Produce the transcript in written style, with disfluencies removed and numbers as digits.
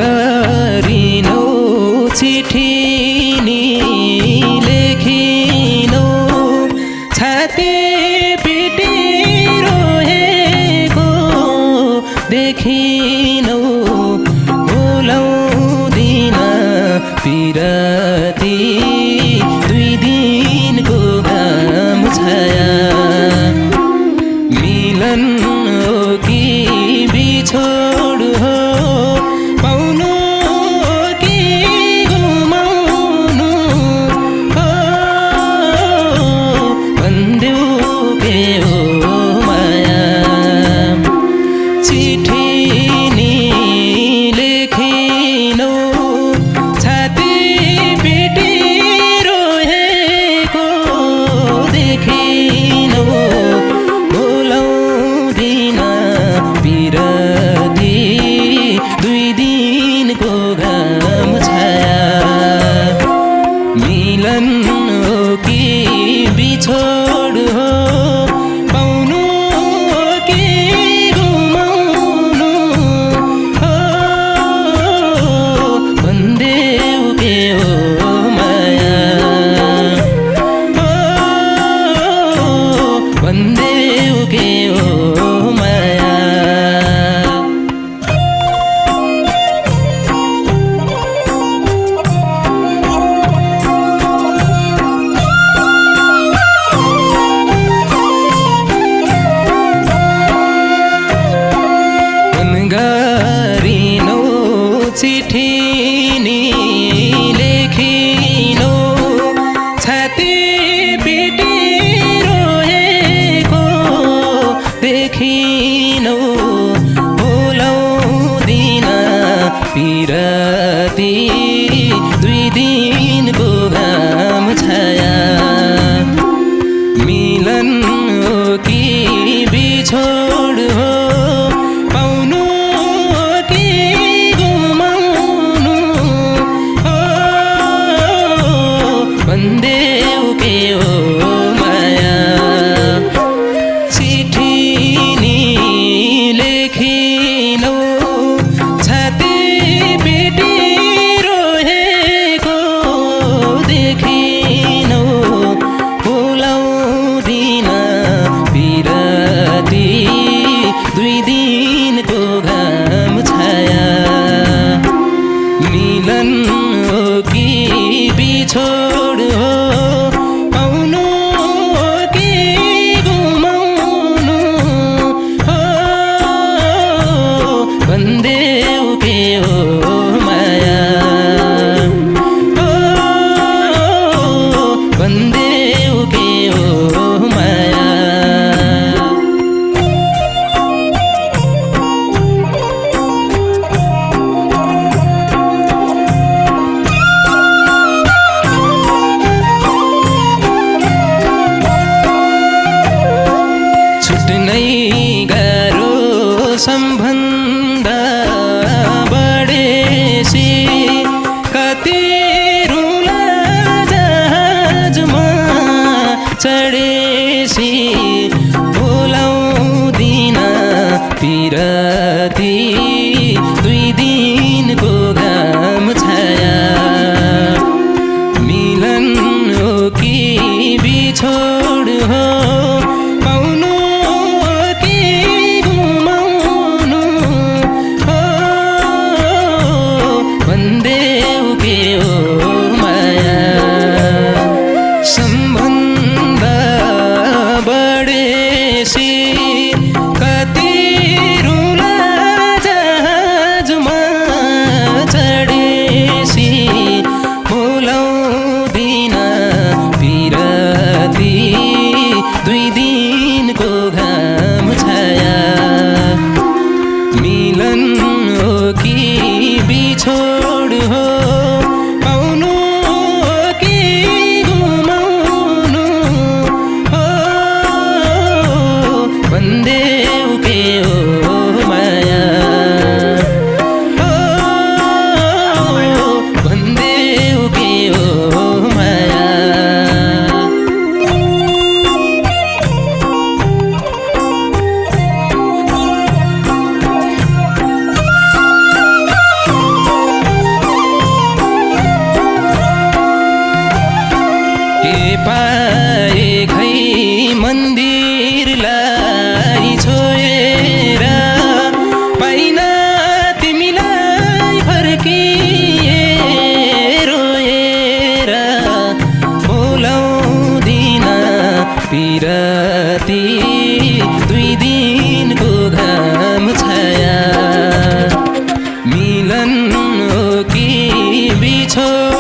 गरिनो चिठी नि लेखिनो छाती पिटी रोएको देखिनो बोलाउँदिन पिरती दुई दिनको घाम छाया मिलन हो कि बिछोड हो पाउनु हो कि गुमाउनु हो भन्देऊ के हो माया चिठी नि लेखिनो छाती पिटी रोएको देखिनो बोलाउँदिन पिरती दुई दिनको घाम छाया मिलन हो कि बिछोड हो पाउनु हो कि गुमाउनु हो भन्देऊ के हो माया भन्देऊ के हो माया गरिनो चिठी नि लेखिनो छाती पिटी रोएको देखिनो बोलाउँदिन पिरती दुई दिनको घाम छाया मिलन हो कि बिछोड हो पाउनु हो कि गुमाउनु हो भन्देऊ के हो माया चिठी नि लेखिनो छाती पिटी रोएको देखिनो बोलाउँदिन पिरती दुई दिनको घाम छाया मिलन हो कि बिछोड हो पाउनु हो कि गुमाउनु हो भन्देऊ के हो माया भन्देऊ के हो माया छुट्नै गाह्रो सम्बन्ध बढेसी कति रुला जहाजमा चढेसी बोलाउँदिन पिरती दुई दिनको घाम छाया मिलन हो कि बिछोड हो पाउनु हो कि गुमाउनु कि रोएर बोलाउँदिन पिरती दुई दिनको घाम छाया मिलन हो कि बिछोड